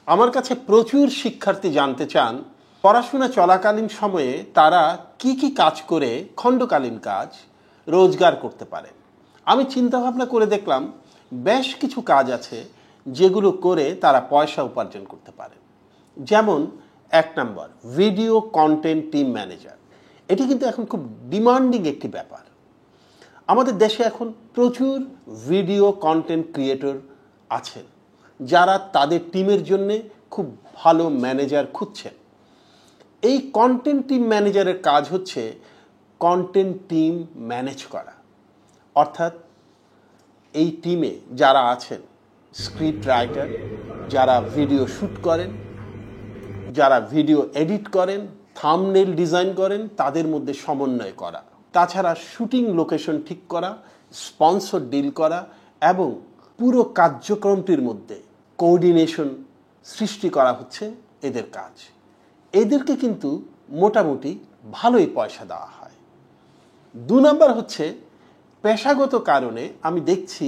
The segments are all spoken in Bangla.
আমার কাছে প্রচুর শিক্ষার্থী জানতে চান পড়াশোনা চলাকালীন সময়ে তারা কি কি কাজ করে খণ্ডকালীন কাজ রোজগার করতে পারে। আমি চিন্তা ভাবনা করে দেখলাম বেশ কিছু কাজ আছে যেগুলো করে তারা পয়সা উপার্জন করতে পারে। যেমন 1 নম্বর, ভিডিও কন্টেন্ট টিম ম্যানেজার। এটি কিন্তু এখন খুব ডিমান্ডিং একটি ব্যাপার। আমাদের দেশে এখন প্রচুর ভিডিও কন্টেন্ট ক্রিয়েটর আছেন যারা তাদের টিমের জন্য খুব ভালো ম্যানেজার খুঁজছেন। এই কন্টেন্ট টিম ম্যানেজারের কাজ হচ্ছে কন্টেন্ট টিম ম্যানেজ করা, অর্থাৎ এই টিমে যারা আছেন স্ক্রিপ্ট রাইটার, যারা ভিডিও শ্যুট করেন, যারা ভিডিও এডিট করেন, থাম্বনেল ডিজাইন করেন, তাদের মধ্যে সমন্বয় করা। তাছাড়া শুটিং লোকেশন ঠিক করা, স্পন্সর ডিল করা এবং পুরো কার্যক্রমটির মধ্যে কোঅর্ডিনেশন সৃষ্টি করা হচ্ছে এদের কাজ। এদেরকে কিন্তু মোটামুটি ভালোই পয়সা দেওয়া হয়। 2 নম্বর হচ্ছে পেশাগত কারণে আমি দেখছি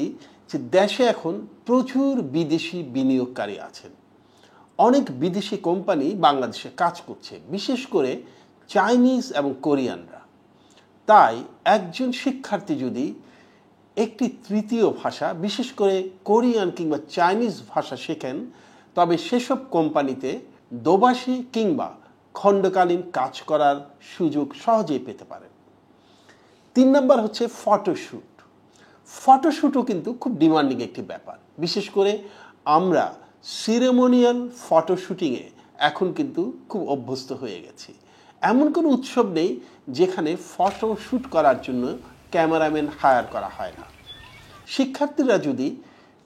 যে দেশে এখন প্রচুর বিদেশি বিনিয়োগকারী আছেন। অনেক বিদেশি কোম্পানি বাংলাদেশে কাজ করছে, বিশেষ করে চাইনিজ এবং কোরিয়ানরা। তাই একজন শিক্ষার্থী যদি একটি তৃতীয় ভাষা, বিশেষ করে কোরিয়ান কিংবা চাইনিজ ভাষা শেখেন, তবে সেসব কোম্পানিতে দোভাষী কিংবা খণ্ডকালীন কাজ করার সুযোগ সহজেই পেতে পারেন। 3 নম্বর হচ্ছে ফটোশ্যুট। ফটোশ্যুটও কিন্তু খুব ডিমান্ডিং একটি ব্যাপার। বিশেষ করে আমরা সিরেমোনিয়াল ফটোশ্যুটিংয়ে এখন কিন্তু খুব অভ্যস্ত হয়ে গেছি। এমন কোনো উৎসব নেই যেখানে ফটোশ্যুট করার জন্য ক্যামেরাম্যান হায়ার করা হয় না। শিক্ষার্থীরা যদি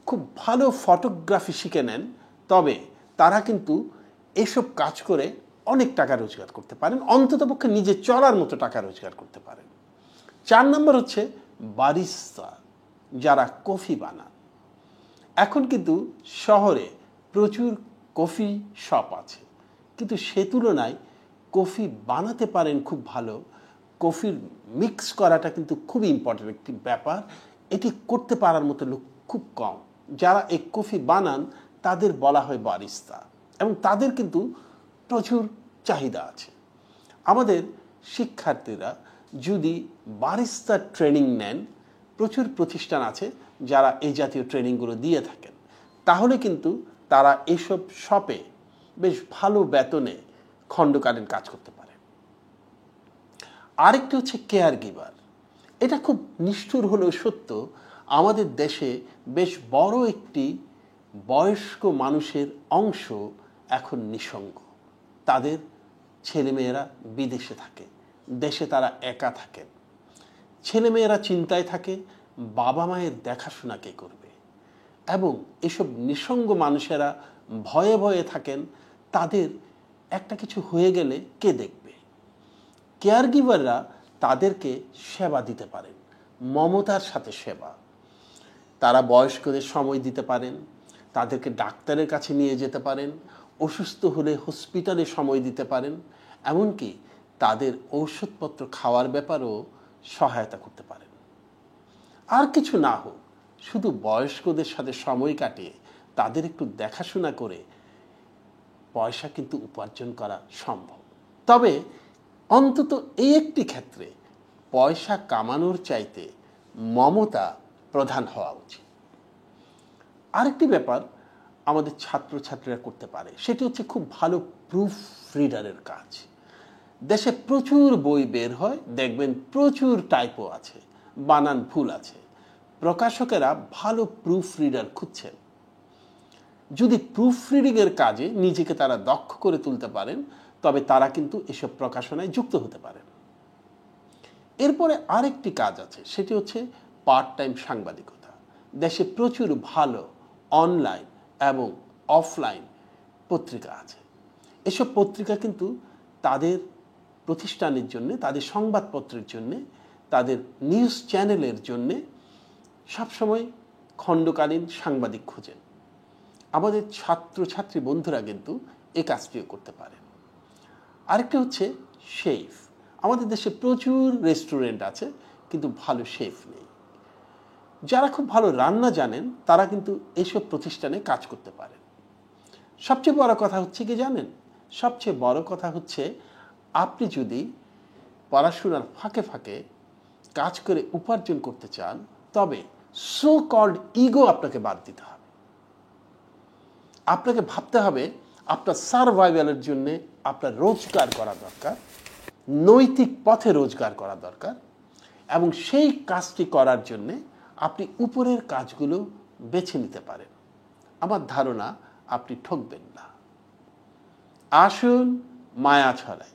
খুব ভালো ফটোগ্রাফি শিখে নেন, তবে তারা কিন্তু এসব কাজ করে অনেক টাকা রোজগার করতে পারেন, অন্ততপক্ষে নিজে চলার মতো টাকা রোজগার করতে পারেন। 4 নম্বর হচ্ছে বারিস্তা, যারা কফি বানান। এখন কিন্তু শহরে প্রচুর কফি শপ আছে, কিন্তু সে তুলনায় কফি বানাতে পারেন খুব ভালো, কফির মিক্স করাটা কিন্তু খুব ইম্পর্টেন্ট একটি ব্যাপার। এটি করতে পারার মতো লোক খুব কম। যারা এই কফি বানান তাদের বলা হয় বারিস্তা, এবং তাদের কিন্তু প্রচুর চাহিদা আছে। আমাদের শিক্ষার্থীরা যদি বারিস্তা ট্রেনিং নেন, প্রচুর প্রতিষ্ঠান আছে যারা এই জাতীয় ট্রেনিংগুলো দিয়ে থাকেন, তাহলে কিন্তু তারা এসব শপে বেশ ভালো বেতনে খণ্ডকালীন কাজ করতে পারে। আরেকটি হচ্ছে কেয়ার গিভার। এটা খুব নিষ্ঠুর হলেও সত্য, আমাদের দেশে বেশ বড় একটি বয়স্ক মানুষের অংশ এখন নিঃসঙ্গ। তাদের ছেলেমেয়েরা বিদেশে থাকে, দেশে তারা একা থাকেন। ছেলেমেয়েরা চিন্তায় থাকে বাবা মায়ের দেখাশোনা কে করবে, এবং এসব নিঃসঙ্গ মানুষেরা ভয়ে ভয়ে থাকেন তাদের একটা কিছু হয়ে গেলে কে দেখবে। কেয়ার গিভাররা তাদেরকে সেবা দিতে পারেন, মমতার সাথে সেবা। তারা বয়স্কদের সময় দিতে পারেন, তাদেরকে ডাক্তারের কাছে নিয়ে যেতে পারেন, অসুস্থ হলে হসপিটালে সময় দিতে পারেন, এমনকি তাদের ঔষধপত্র খাওয়ার ব্যাপারেও সহায়তা করতে পারেন। আর কিছু না হোক, শুধু বয়স্কদের সাথে সময় কাটিয়ে তাদের একটু দেখাশোনা করে পয়সা কিন্তু উপার্জন করা সম্ভব। তবে অন্তত এই একটি ক্ষেত্রে পয়সা কামানোর চাইতে মমতা প্রধান হওয়া উচিত। আরেকটি ব্যাপার আমাদের ছাত্রছাত্রীরা করতে পারে, সেটি হচ্ছে খুব ভালো প্রুফ রিডারের কাজ। দেশে প্রচুর বই বের হয়, দেখবেন প্রচুর টাইপো আছে, বানান ভুল আছে। প্রকাশকেরা ভালো প্রুফ রিডার খুঁজছেন। যদি প্রুফ রিডিংয়ের কাজে নিজেকে তারা দক্ষ করে তুলতে পারেন, তবে তারা কিন্তু এসব প্রকাশনায় যুক্ত হতে পারেন। এরপরে আরেকটি কাজ আছে, সেটি হচ্ছে পার্ট টাইম সাংবাদিকতা। দেশে প্রচুর ভালো অনলাইন এবং অফলাইন পত্রিকা আছে। এসব পত্রিকা কিন্তু তাদের প্রতিষ্ঠানের জন্য, তাদের সংবাদপত্রের জন্য, তাদের নিউজ চ্যানেলের জন্য সবসময় খণ্ডকালীন সাংবাদিক খোঁজেন। আমাদের ছাত্রছাত্রী বন্ধুরা কিন্তু এই কাজটিও করতে পারেন। আরেকটা হচ্ছে শেফ। আমাদের দেশে প্রচুর রেস্টুরেন্ট আছে, কিন্তু ভালো শেফ নেই। যারা খুব ভালো রান্না জানেন তারা কিন্তু এসব প্রতিষ্ঠানে কাজ করতে পারেন। সবচেয়ে বড় কথা হচ্ছে কি জানেন, সবচেয়ে বড় কথা হচ্ছে আপনি যদি পড়াশোনার ফাঁকে ফাঁকে কাজ করে উপার্জন করতে চান, তবে সো কল্ড ইগো আপনাকে বাদ দিতে হবে। আপনাকে ভাবতে হবে আপনার সারভাইভালের জন্য আপনার রোজগার করা দরকার, নৈতিক পথে রোজগার করা দরকার, এবং সেই কাজটি করার জন্যে আপনি উপরের কাজগুলো বেছে নিতে পারেন। আমার ধারণা আপনি ঠকবেন না। আসুন মায়া ছড়াই।